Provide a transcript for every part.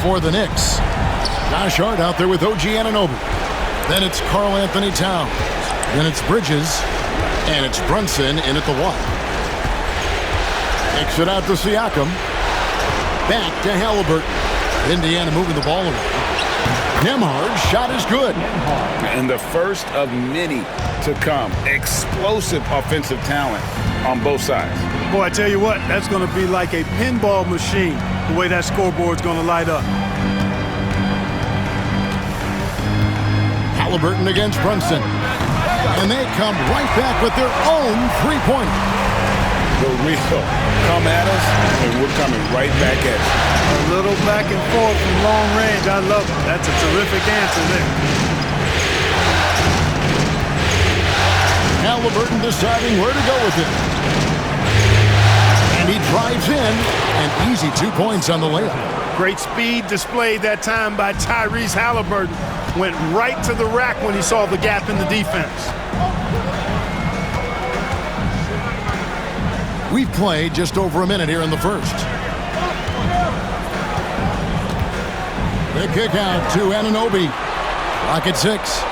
for the Knicks. Josh Hart out there with OG Anunoby. Then it's Karl Anthony Towns. Then it's Bridges. And it's Brunson in at the 1. Kicks it out to Siakam. Back to Halliburton. Indiana moving the ball away. Nembhard's shot is good. And the first of many to come. Explosive offensive talent on both sides. Boy, I tell you what, that's going to be like a pinball machine, the way that scoreboard's going to light up. Halliburton against Brunson. And they come right back with their own three-pointer. The real come at us, and we're coming right back at you. A little back and forth from long range. I love it. That's a terrific answer there. Halliburton deciding where to go with it. And he drives in. An easy 2 points on the layup. Great speed displayed that time by Tyrese Halliburton. Went right to the rack when he saw the gap in the defense. We've played just over a minute here in the first. The kick out to Anunoby. Clock at 6.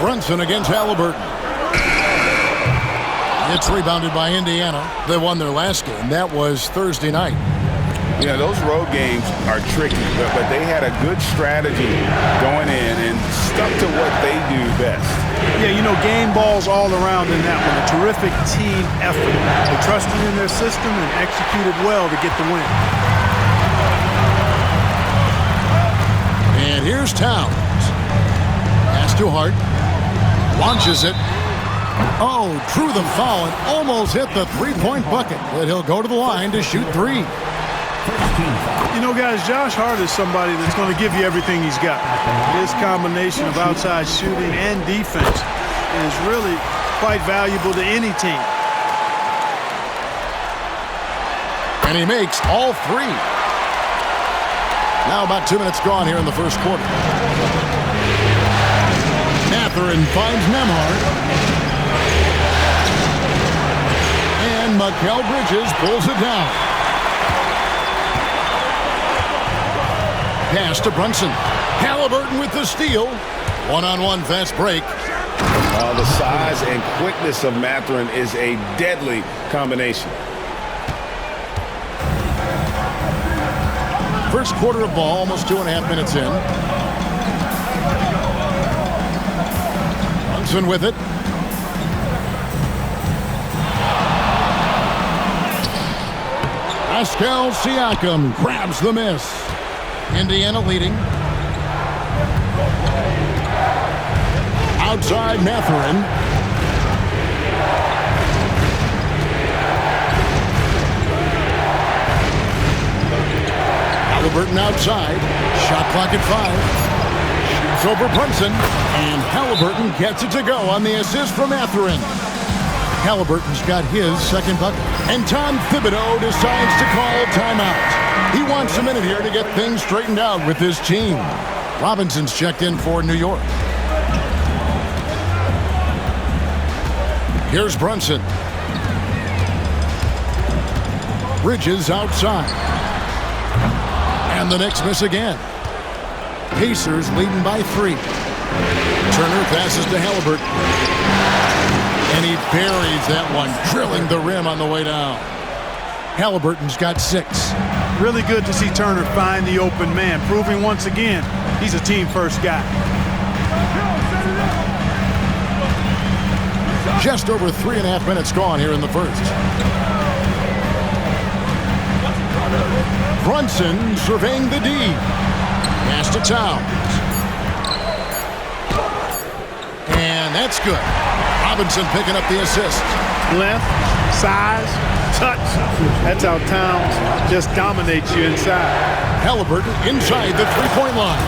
Brunson against Halliburton. It's rebounded by Indiana. They won their last game. That was Thursday night. Yeah, those road games are tricky, but they had a good strategy going in and stuck to what they do best. Yeah, you know, game balls all around in that one. A terrific team effort. They trusted in their system and executed well to get the win. And here's Towns. Pass to Hart. Launches it. Oh, drew the foul and almost hit the three-point bucket. But he'll go to the line to shoot 3. You know, guys, Josh Hart is somebody that's going to give you everything he's got. His combination of outside shooting and defense is really quite valuable to any team. And he makes all 3. Now about 2 minutes gone here in the first quarter. Mathurin finds Nembhard. And Mikal Bridges pulls it down. Pass to Brunson. Halliburton with the steal. One-on-one fast break. The size and quickness of Mathurin is a deadly combination. First quarter of ball, almost 2.5 minutes in. Brunson with it. Pascal Siakam grabs the miss. Indiana leading. Outside Mathurin. Halliburton outside. Shot clock at 5. Shoots over Brunson. And Halliburton gets it to go on the assist from Mathurin. Halliburton's got his second bucket. And Tom Thibodeau decides to call timeout. He wants a minute here to get things straightened out with his team. Robinson's checked in for New York. Here's Brunson. Bridges outside. And the Knicks miss again. Pacers leading by 3. Turner passes to Halliburton. And he buries that one, drilling the rim on the way down. Halliburton's got 6. Really good to see Turner find the open man, proving once again he's a team-first guy. Just over 3.5 minutes gone here in the first. Brunson surveying the D. Pass to Towns. And that's good. Robinson picking up the assist. Length, size, touch. That's how Towns just dominates you inside. Halliburton inside the three-point line.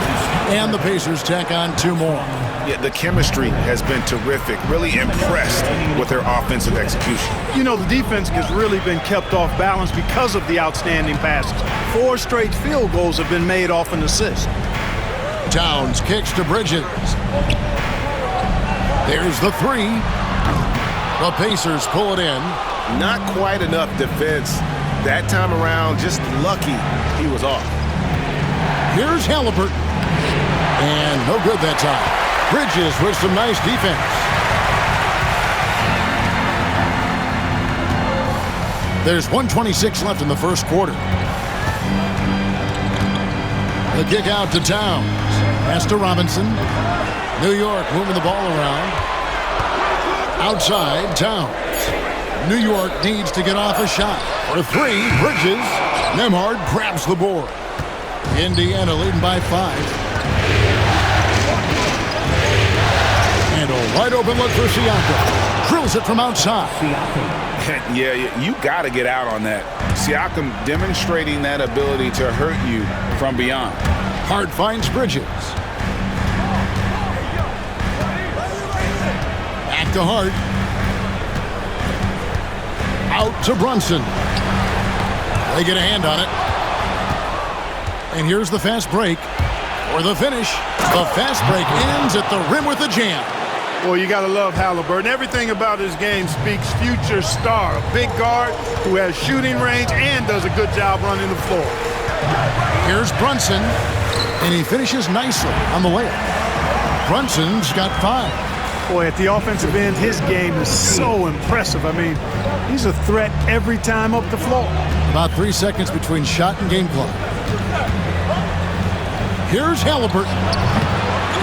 And the Pacers tack on 2 more. Yeah, the chemistry has been terrific. Really impressed with their offensive execution. You know, the defense has really been kept off balance because of the outstanding passes. 4 straight field goals have been made off an assist. Towns kicks to Bridges. There's the 3. The Pacers pull it in. Not quite enough defense That time around, just lucky he was off. Here's Halliburton. And no good that time. Bridges with some nice defense. There's 1:26 left in the first quarter. The kick out to Towns. Pass to Robinson. New York moving the ball around. Outside, Towns. New York needs to get off a shot. For three, Bridges. Nembhard grabs the board. Indiana leading by 5. And a wide open look for Siakam. Drills it from outside. Yeah, you got to get out on that. Siakam demonstrating that ability to hurt you from beyond. Hart finds Bridges. Back to Hart. Out to Brunson. They get a hand on it. And here's the fast break for the finish. The fast break ends at the rim with a jam. Well, you got to love Halliburton. Everything about his game speaks future star. A big guard who has shooting range and does a good job running the floor. Here's Brunson, and he finishes nicely on the layup. Brunson's got 5. Boy, at the offensive end, his game is so impressive. I mean, he's a threat every time up the floor. About 3 seconds between shot and game clock. Here's Halliburton.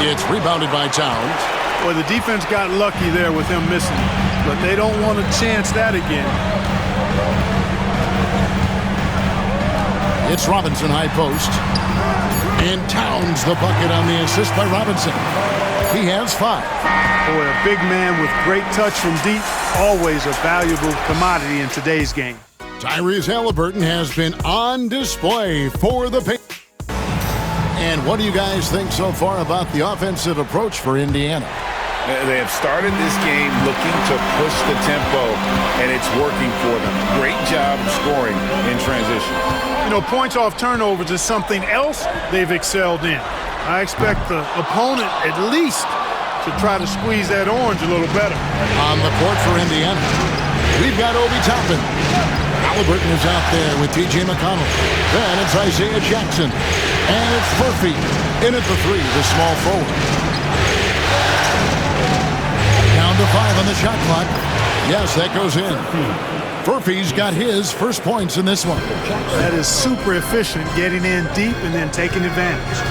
It's rebounded by Towns. Boy, the defense got lucky there with him missing, but they don't want to chance that again. It's Robinson high post. And Towns the bucket on the assist by Robinson. He has 5. Boy, a big man with great touch from deep, always a valuable commodity in today's game. Tyrese Halliburton has been on display for the Pacers. And what do you guys think so far about the offensive approach for Indiana? They have started this game looking to push the tempo, and it's working for them. Great job scoring in transition. You know, points off turnovers is something else they've excelled in. I expect the opponent at least to try to squeeze that orange a little better. On the court for Indiana, we've got Obi Toppin. Halliburton is out there with T.J. McConnell. Then it's Isaiah Jackson. And it's Murphy in at the 3, the small forward. Down to 5 on the shot clock. Yes, that goes in. Murphy's got his first points in this one. That is super efficient, getting in deep and then taking advantage.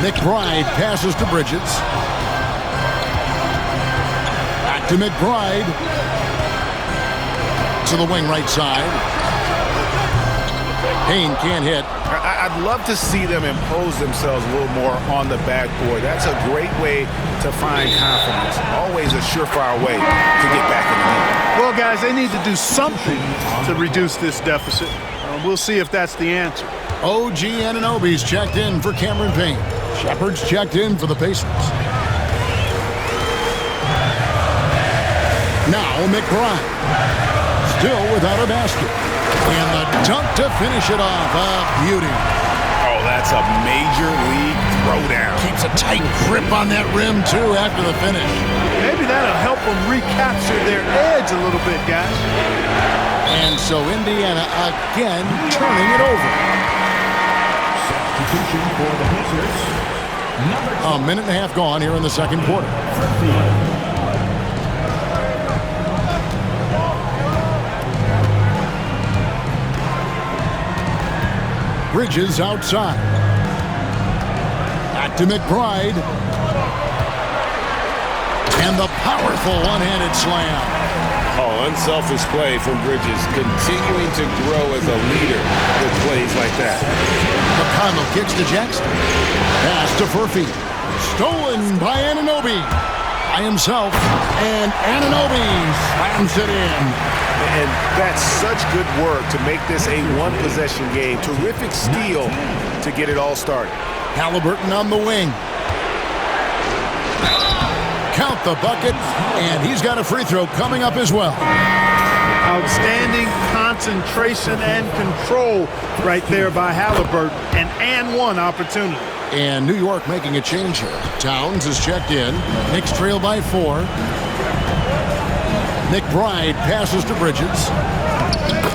McBride passes to Bridges. Back to McBride. To the wing right side. Payne can't hit. I'd love to see them impose themselves a little more on the backboard. That's a great way to find confidence. Always a surefire way to get back in the game. Well, guys, they need to do something to reduce this deficit. We'll see if that's the answer. OG Anunoby's checked in for Cameron Payne. Shepard's checked in for the Pacers. Now McBride. Still without a basket. And the dunk to finish it off. A beauty. Oh, that's a major league throwdown. Keeps a tight grip on that rim, too, after the finish. Maybe that'll help them recapture their edge a little bit, guys. And so Indiana again turning it over. Substitution for the Pacers. A minute and a half gone here in the second quarter. Bridges outside. Back to McBride. And the powerful one-handed slam. Oh, unselfish play from Bridges, continuing to grow as a leader with plays like that. McConnell kicks to Jackson. Pass to Murphy. Stolen by Anunoby. By himself. And Anunoby slams it in. And that's such good work to make this a one-possession game. Terrific steal to get it all started. Halliburton on the wing. Count the bucket, and he's got a free throw coming up as well. Outstanding concentration and control right there by Halliburton. An and one opportunity. And New York making a change here. Towns is checked in. Knicks trail by 4. McBride passes to Bridges.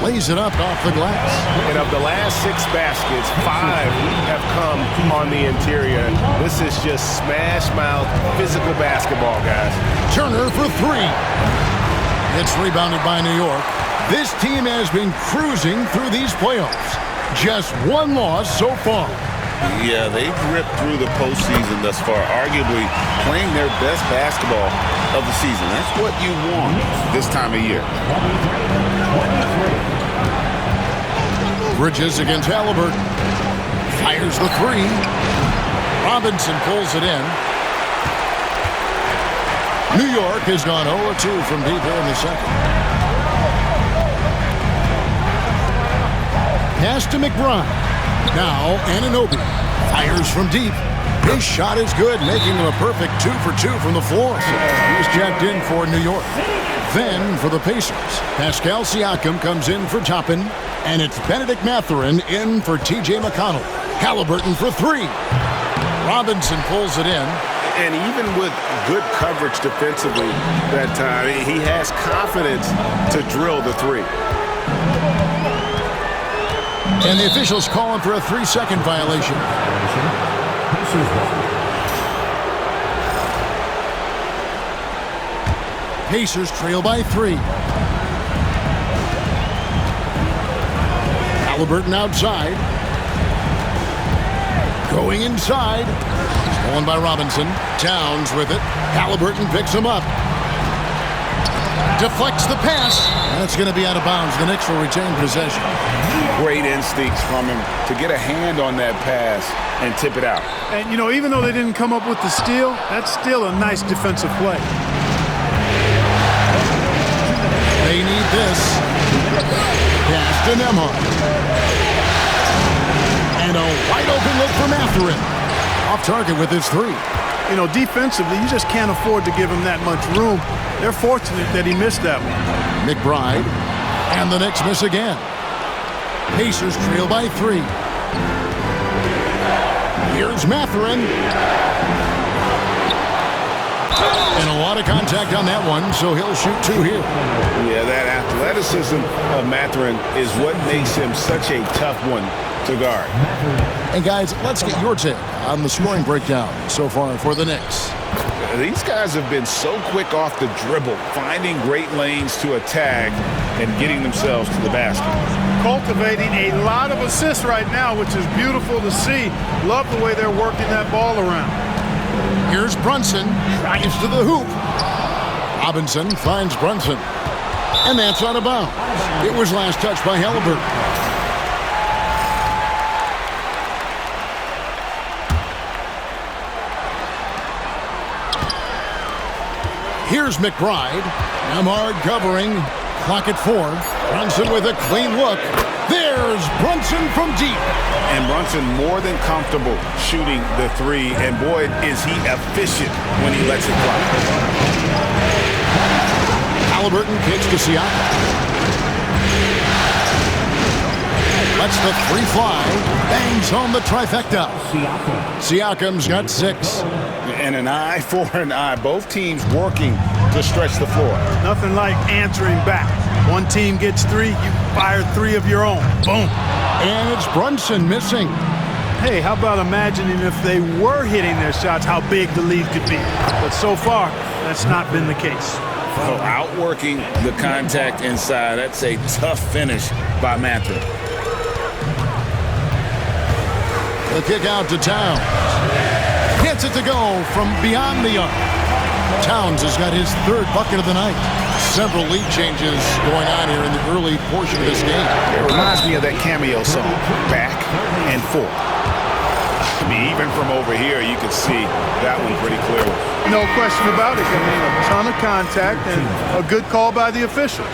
Lays it up off the glass. And of the last 6 baskets, 5 have come on the interior. This is just smash mouth physical basketball, guys. Turner for 3. It's rebounded by New York. This team has been cruising through these playoffs. Just 1 loss so far. Yeah, they've ripped through the postseason thus far, arguably playing their best basketball of the season. That's what you want this time of year. Bridges against Halliburton. Fires the 3. Robinson pulls it in. New York has gone 0-2 from deep here in the second. Pass to McBride. Now Anunoby fires from deep. His shot is good, making him a perfect 2 for 2 from the floor. He's checked in for New York. Then for the Pacers, Pascal Siakam comes in for Toppin, and it's Benedict Mathurin in for T.J. McConnell. Halliburton for 3. Robinson pulls it in. And even with good coverage defensively that time, he has confidence to drill the 3. And the officials calling for a 3-second violation. Pacers trail by 3. Halliburton outside. Going inside. Stolen by Robinson. Towns with it. Halliburton picks him up. Deflects the pass. That's going to be out of bounds. The Knicks will retain possession. Great instincts from him to get a hand on that pass and tip it out. And, you know, even though they didn't come up with the steal, that's still a nice defensive play. They need this. Pass to Nembhard. And a wide open look for Mathurin. Off target with his 3. You know, defensively, you just can't afford to give him that much room. They're fortunate that he missed that one. McBride. And the Knicks miss again. Pacers trail by 3. Here's Mathurin. And a lot of contact on that one, so he'll shoot 2 here. Yeah, that athleticism of Mathurin is what makes him such a tough one to guard. And guys, let's get your take on the scoring breakdown so far for the Knicks. These guys have been so quick off the dribble, finding great lanes to attack and getting themselves to the basket. Cultivating a lot of assists right now, which is beautiful to see. Love the way they're working that ball around. Here's Brunson. Drives to the hoop. Robinson finds Brunson. And that's out of bounds. It was last touched by Halliburton. Here's McBride. Nembhard covering. Clock at 4. Brunson with a clean look. There's Brunson from deep. And Brunson more than comfortable shooting the 3. And boy, is he efficient when he lets it fly. Halliburton kicks to Siakam. Lets the 3 fly. Bangs home the trifecta. Siakam's got 6. And an eye for an eye. Both teams working to stretch the floor. Nothing like answering back. One team gets 3, you fire 3 of your own. Boom. And it's Brunson missing. Hey, how about imagining if they were hitting their shots, how big the lead could be. But so far, that's not been the case. Oh, outworking the contact inside. That's a tough finish by Mathurin. The kick out to Towns. Gets it to go from beyond the arc. Towns has got his 3rd bucket of the night. Several lead changes going on here in the early portion of this game. It reminds me of that cameo song, Back and Forth. I mean, even from over here, you can see that one pretty clearly. No question about it. I mean, a ton of contact and a good call by the officials.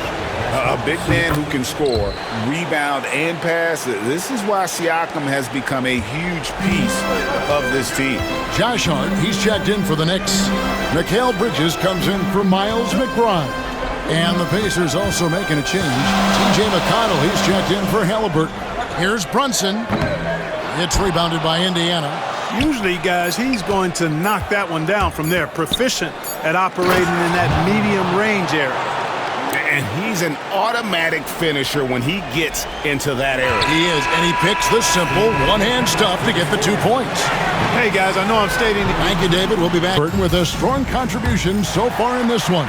A big man who can score, rebound, and pass. This is why Siakam has become a huge piece of this team. Josh Hart, he's checked in for the Knicks. Mikal Bridges comes in for Miles McBride. And the Pacers also making a change. T.J. McConnell, he's checked in for Halliburton. Here's Brunson. It's rebounded by Indiana. Usually, guys, he's going to knock that one down from there. Proficient at operating in that medium range area. And he's an automatic finisher when he gets into that area. He is, and he picks the simple one-hand stuff to get the 2 points. Hey, guys, I know I'm stating... Thank you, David. We'll be back with a strong contribution so far in this one.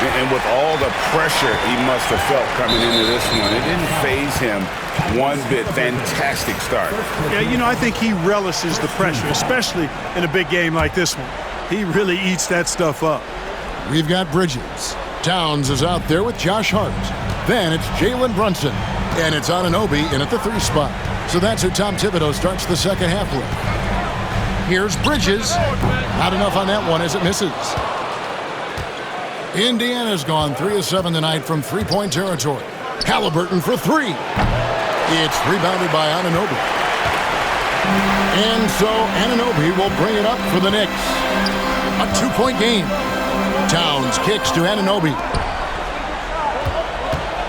And with all the pressure he must have felt coming into this one, it didn't faze him one bit. Fantastic start. Yeah, you know, I think he relishes the pressure, especially in a big game like this one. He really eats that stuff up. We've got Bridges. Towns is out there with Josh Hart. Then it's Jalen Brunson. And it's Anunoby in at the 3 spot. So that's who Tom Thibodeau starts the second half with. Here's Bridges. Not enough on that one as it misses. Indiana's gone 3 of 7 tonight from three-point territory. Halliburton for 3. It's rebounded by Anunoby. And so Anunoby will bring it up for the Knicks. A 2-point game. Towns kicks to Anunoby.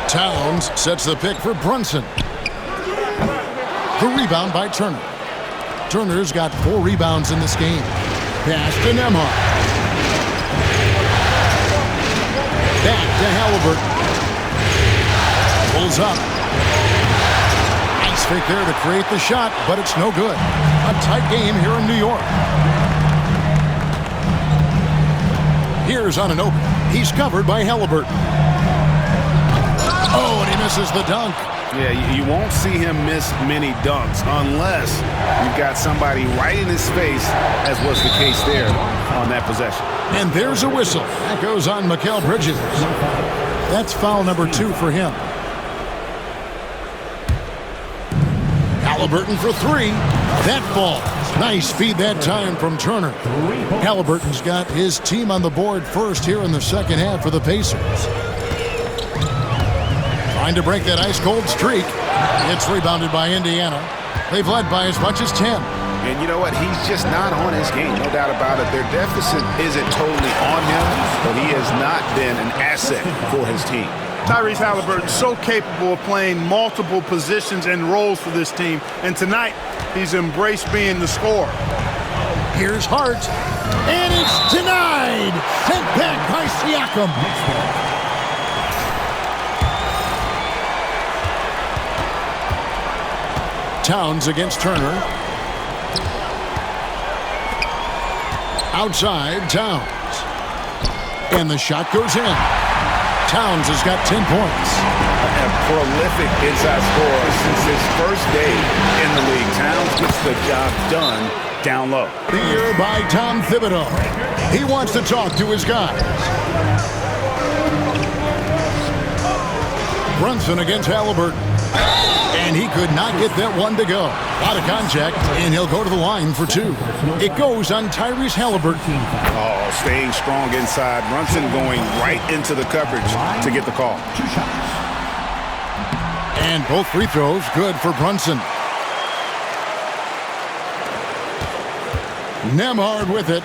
Towns sets the pick for Brunson. The rebound by Turner. Turner's got 4 rebounds in this game. Pass to Nembhard. Back to Halliburton. Pulls up. Nice fake there to create the shot, but it's no good. A tight game here in New York. Here's Anunoby. He's covered by Halliburton. Oh, and he misses the dunk. Yeah, you won't see him miss many dunks unless you've got somebody right in his face, as was the case there on that possession. And there's a whistle. That goes on Mikal Bridges. That's foul number 2 for him. Halliburton for 3. That falls. Nice feed that time from Turner. Halliburton's got his team on the board first here in the second half for the Pacers. Trying to break that ice-cold streak. It's rebounded by Indiana. They've led by as much as 10. And you know what? He's just not on his game, no doubt about it. Their deficit isn't totally on him, but he has not been an asset for his team. Tyrese Halliburton so capable of playing multiple positions and roles for this team. And tonight, he's embraced being the scorer. Here's Hart. And it's denied. Sent back by Siakam. Towns against Turner. Outside, Towns. And the shot goes in. Towns has got 10 points. A prolific inside scorer since his first day in the league. Towns gets the job done down low. Here by Tom Thibodeau. He wants to talk to his guys. Brunson against Halliburton. And he could not get that one to go. Out of contact, and he'll go to the line for 2. It goes on Tyrese Halliburton. Oh, staying strong inside. Brunson going right into the coverage to get the call. And both free throws good for Brunson. Nembhard with it.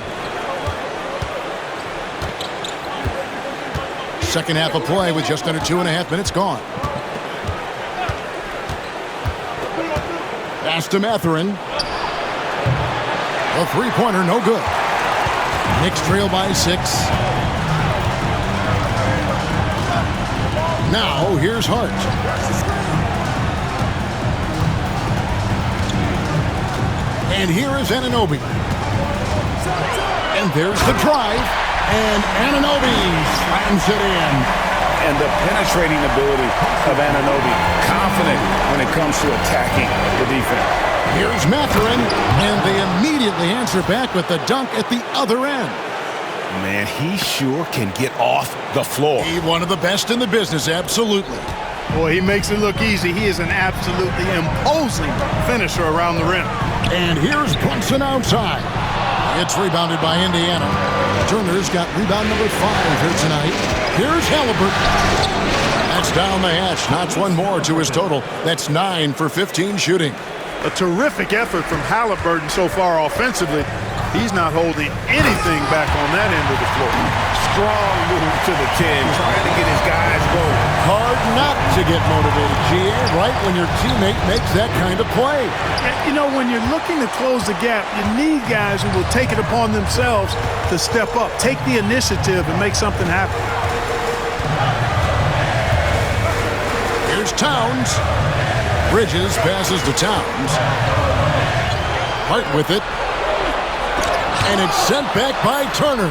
Second half of play with just under 2.5 minutes gone. Pass to Mathurin. A three-pointer, no good. Knicks trail by 6. Now, here's Hart. And here is Anunoby. And there's the drive. And Anunoby slams it in. And the penetrating ability of Anunoby, confident when it comes to attacking the defense. Here's Mathurin, and they immediately answer back with the dunk at the other end. Man, he sure can get off the floor. He's one of the best in the business, absolutely. Boy, he makes it look easy. He is an absolutely imposing finisher around the rim. And here's Brunson outside. It's rebounded by Indiana. Turner's got rebound number 5 here tonight. Here's Halliburton. That's down the hatch. Knocks one more to his total. That's 9 for 15 shooting. A terrific effort from Halliburton so far offensively. He's not holding anything back on that end of the floor. Strong move to the 10, trying to get his guys going. Hard not to get motivated, GA, right when your teammate makes that kind of play. You know, when you're looking to close the gap, you need guys who will take it upon themselves to step up, take the initiative, and make something happen. Here's Towns. Bridges passes to Towns. Hart with it. And it's sent back by Turner.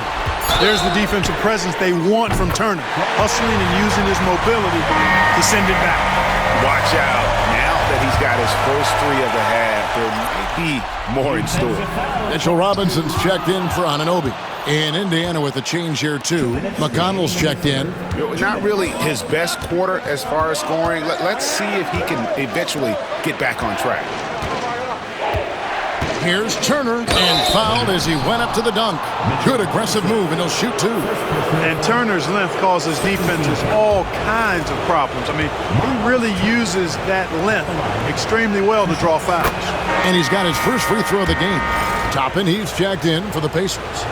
There's the defensive presence they want from Turner. Hustling and using his mobility to send it back. Watch out. Now that he's got his first three of the half, there might be more in store. Mitchell Robinson's checked in for Anunoby. In Indiana with a change here, too. McConnell's checked in. Not really his best quarter as far as scoring. Let's see if he can eventually get back on track. Here's Turner, and fouled as he went up to the dunk. Good aggressive move, and he'll shoot two. And Turner's length causes defenses all kinds of problems. I mean, he really uses that length extremely well to draw fouls. And he's got his first free throw of the game. Toppin, he's checked in for the Pacers.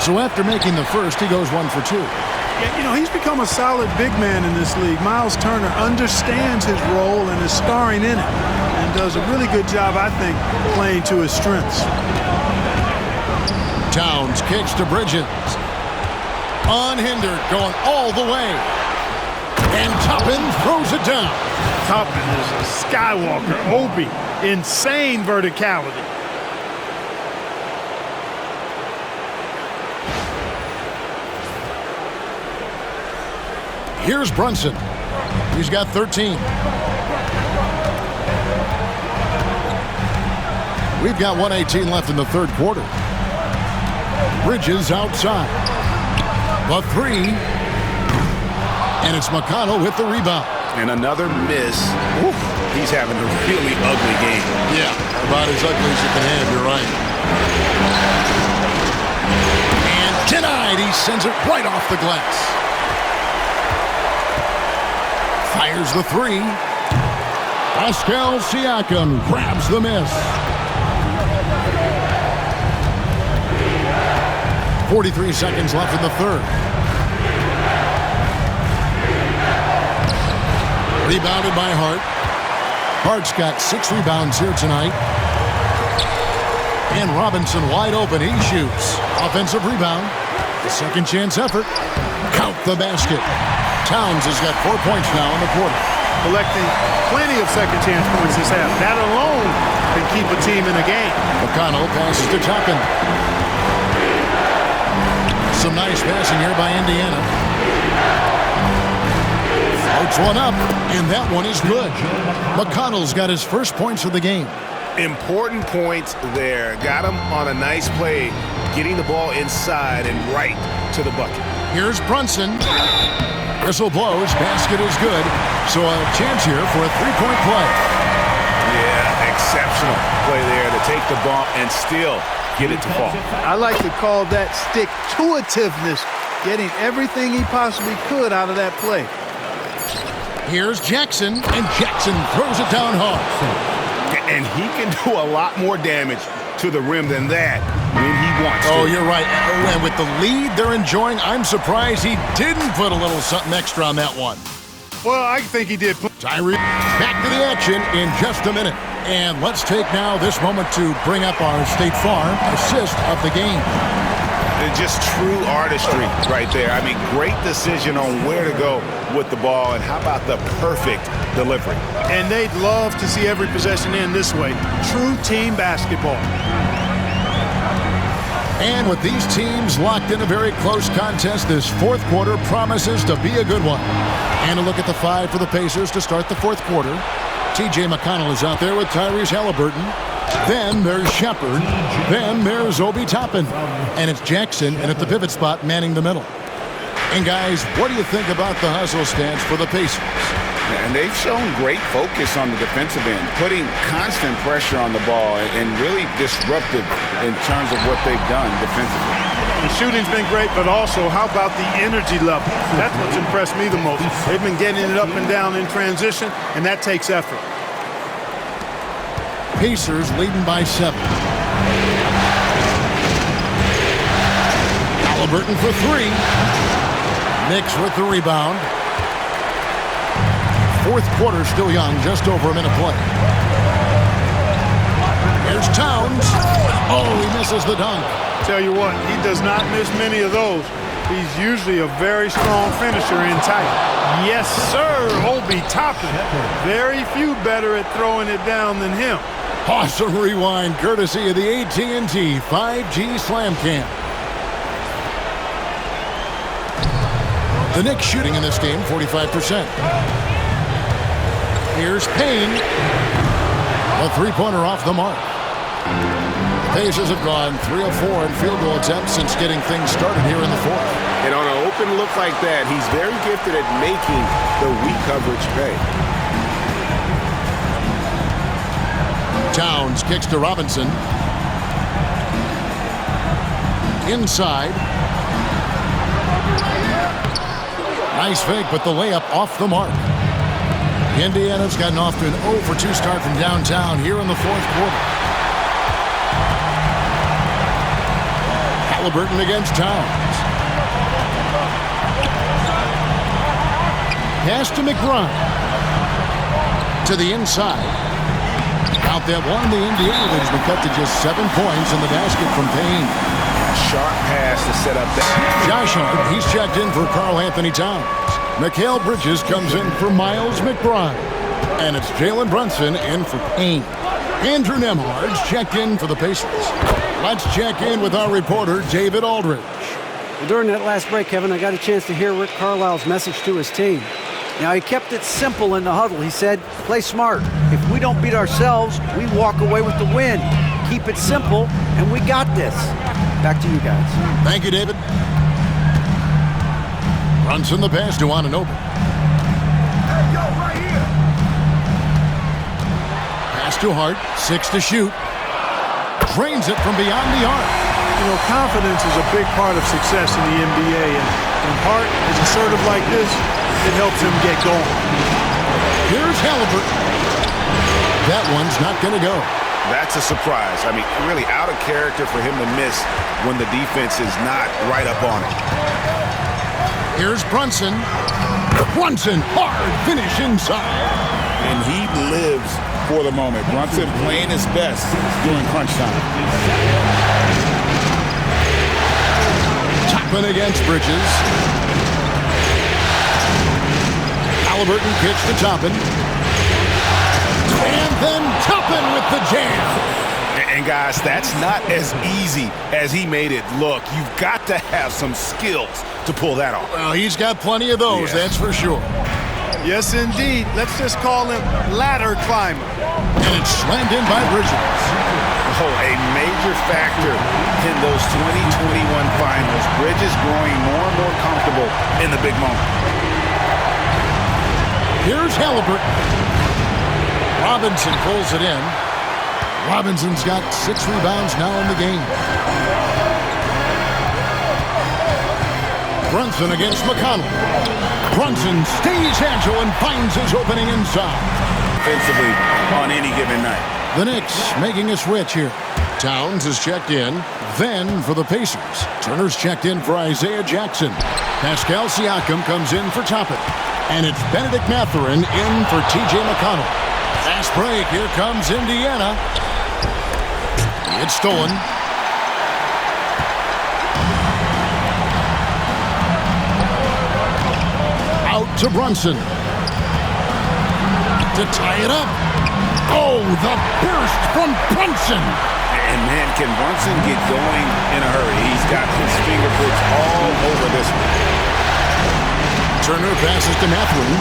So after making the first, he goes 1 for 2. Yeah, you know, he's become a solid big man in this league. Miles Turner understands his role and is starring in it, and does a really good job, I think, playing to his strengths. Towns kicks to Bridges. Unhindered, going all the way. And Toppin throws it down. Toppin is a Skywalker, Obi, insane verticality. Here's Brunson. He's got 13. We've got 1:18 left in the third quarter. Bridges outside. The three. And it's McConnell with the rebound. And another miss. Oof, he's having a really ugly game. Yeah, about as ugly as you can have, you're right. And denied. He sends it right off the glass. Fires the three. Pascal Siakam grabs the miss. 43 seconds left in the third. Rebounded by Hart. Hart's got 6 rebounds here tonight. And Robinson wide open. He shoots. Offensive rebound. The second chance effort. Count the basket. Towns has got 4 points now in the quarter. Collecting plenty of second chance points this half. That alone can keep a team in a game. McConnell passes to Toppin. Some nice passing here by Indiana. Floats one up, and that one is good. McConnell's got his first points of the game. Important points there. Got him on a nice play, getting the ball inside and right to the bucket. Here's Brunson. Whistle blows. Basket is good. So a chance here for a three-point play. Yeah, exceptional play there to take the bump and still get it to fall. I like to call that stick-to-itiveness, getting everything he possibly could out of that play. Here's Jackson, and Jackson throws it down hard. And he can do a lot more damage to the rim than that when he wants to. Oh, you're right. And with the lead they're enjoying, I'm surprised he didn't put a little something extra on that one. Well, I think he did. Tyree back to the action in just a minute. And let's take now this moment to bring up our State Farm assist of the game. It's just true artistry right there. I mean, great decision on where to go with the ball, and how about the perfect delivery. And they'd love to see every possession end this way. True team basketball. And with these teams locked in a very close contest, this fourth quarter promises to be a good one. And a look at the 5 for the Pacers to start the fourth quarter. T.J. McConnell is out there with Tyrese Halliburton. Then there's Shepard. Then there's Obi Toppin. And it's Jackson, and at the pivot spot, manning the middle. And guys, what do you think about the hustle stance for the Pacers? And they've shown great focus on the defensive end, putting constant pressure on the ball and really disruptive in terms of what they've done defensively. The shooting's been great, but also how about the energy level? That's what's impressed me the most. They've been getting it up and down in transition, and that takes effort. Pacers leading by 7. Halliburton for 3. Knicks with the rebound. Fourth quarter still young, just over a minute play. Here's Towns. Oh, he misses the dunk. Tell you what, he does not miss many of those. He's usually a very strong finisher in tight. Yes, sir, Obi Toppin. Very few better at throwing it down than him. Awesome rewind, courtesy of the AT&T 5G Slam Cam. The Knicks shooting in this game, 45%. Here's Payne. A three-pointer off the mark. The Pacers have gone 3 of 4 in field goal attempts since getting things started here in the fourth. And on an open look like that, he's very gifted at making the weak coverage pay. Towns kicks to Robinson. Inside. Nice fake, but the layup off the mark. Indiana's gotten off to an 0 for 2 start from downtown here in the fourth quarter. Halliburton against Towns. Pass to McBride. To the inside. Out that one, the Indiana lead has been cut to just 7 points in the basket from Payne. Sharp pass to set up that. Josh Hart, he's checked in for Karl Anthony Towns. Mikal Bridges comes in for Miles McBride. And it's Jalen Brunson in for Payne. Andrew Nembhard's checked in for the Pacers. Let's check in with our reporter, David Aldridge. Well, during that last break, Kevin, I got a chance to hear Rick Carlisle's message to his team. Now, he kept it simple in the huddle. He said, play smart. If we don't beat ourselves, we walk away with the win. Keep it simple, and we got this. Back to you guys. Thank you, David. Brunson the pass to Anunoby. Pass to Hart, 6 to shoot. Drains it from beyond the arc. You know, confidence is a big part of success in the NBA, and when Hart is assertive like this, it helps him get going. Here's Halliburton. That one's not going to go. That's a surprise. I mean, really out of character for him to miss when the defense is not right up on it. Here's Brunson. Brunson, hard finish inside. And he lives for the moment. Brunson playing his best during crunch time. Toppin against Bridges. Halliburton kicks to Toppin. And then Toppin with the jam. And guys, that's not as easy as he made it look. You've got to have some skills to pull that off. Well, he's got plenty of those, that's for sure. Yes, indeed. Let's just call him ladder climber. And it's slammed in by Bridges. Oh, a major factor in those 2021 finals. Bridges growing more and more comfortable in the big moment. Here's Halliburton. Robinson pulls it in. Robinson's got 6 rebounds now in the game. Brunson against McConnell. Brunson stays agile and finds his opening inside. Offensively on any given night. The Knicks making a switch here. Towns is checked in. Then for the Pacers. Turner's checked in for Isaiah Jackson. Pascal Siakam comes in for Toppin. And it's Benedict Mathurin in for T.J. McConnell. Fast break. Here comes Indiana. It's stolen. Out to Brunson. To tie it up. Oh, the burst from Brunson. And man, can Brunson get going in a hurry? He's got his fingerprints all over this one. Turner passes to Mathurin.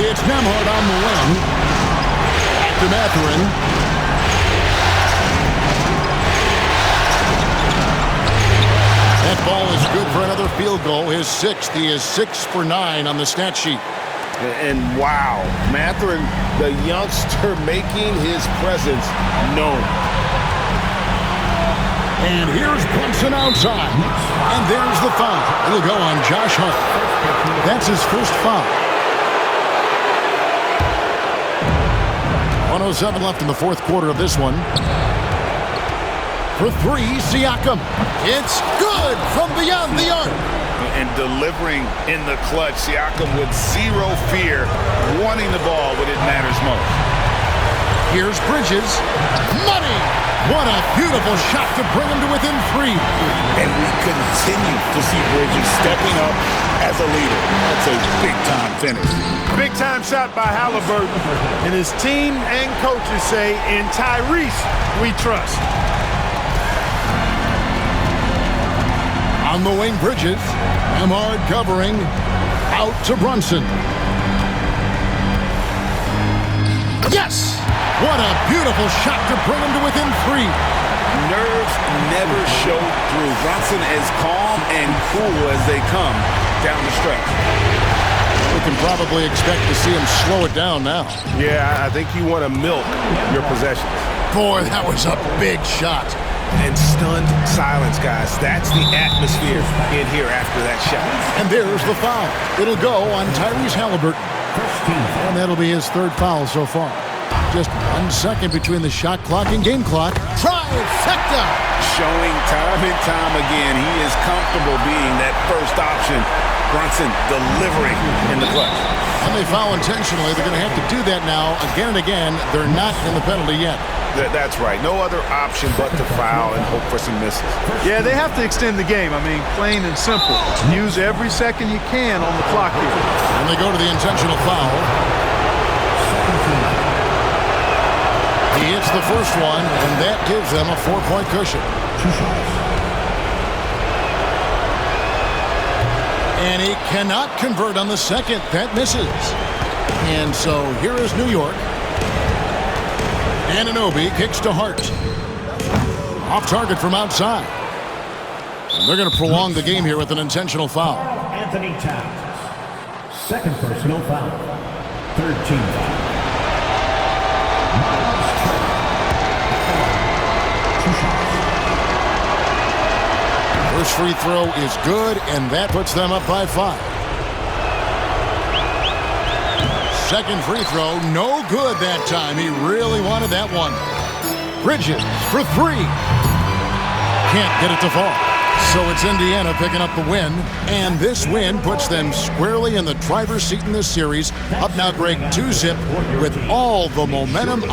It's Nembhard on the wing. Back to Mathurin. That ball is good for another field goal. His 6th. He is 6 for 9 on the stat sheet. And wow, Mathurin, the youngster, making his presence known. And here's Brunson outside. And there's the foul. It'll go on Josh Hart. That's his first foul. 1:07 left in the fourth quarter of this one. For 3, Siakam. It's good from beyond the arc. And delivering in the clutch, Siakam with zero fear, wanting the ball when it matters most. Here's Bridges. Money! What a beautiful shot to bring him to within 3. And we continue to see Bridges stepping up as a leader. That's a big-time finish. Big-time shot by Halliburton. And his team and coaches say, in Tyrese, we trust. On the wing, Bridges. Ahmad covering. Out to Brunson. Yes! What a beautiful shot to bring him to within 3. Nerves never show through. Brunson is calm and cool as they come down the stretch. We can probably expect to see him slow it down now. Yeah, I think you want to milk your possessions. Boy, that was a big shot. And stunned silence, guys. That's the atmosphere in here after that shot. And there's the foul. It'll go on Tyrese Halliburton. And that'll be his 3rd foul so far. Just 1 second between the shot clock and game clock. Trifecta! Showing time and time again he is comfortable being that first option. Brunson delivering in the clutch. And they foul intentionally. They're going to have to do that now again and again. They're not in the penalty yet. That's right. No other option but to foul and hope for some misses. Yeah, they have to extend the game. I mean, plain and simple. Use every second you can on the clock here. And they go to the intentional foul. He hits the first one, and that gives them a 4-point cushion. And he cannot convert on the second. That misses. And so here is New York. Anunoby kicks to Hart. Off target from outside. And they're going to prolong the game here with an intentional foul. Anthony Towns. 2nd personal foul. 3rd team foul. First free throw is good, and that puts them up by 5. Second free throw, no good that time. He really wanted that one. Bridges for 3. Can't get it to fall. So it's Indiana picking up the win, and this win puts them squarely in the driver's seat in this series. Up now, Greg, 2-zip with all the momentum.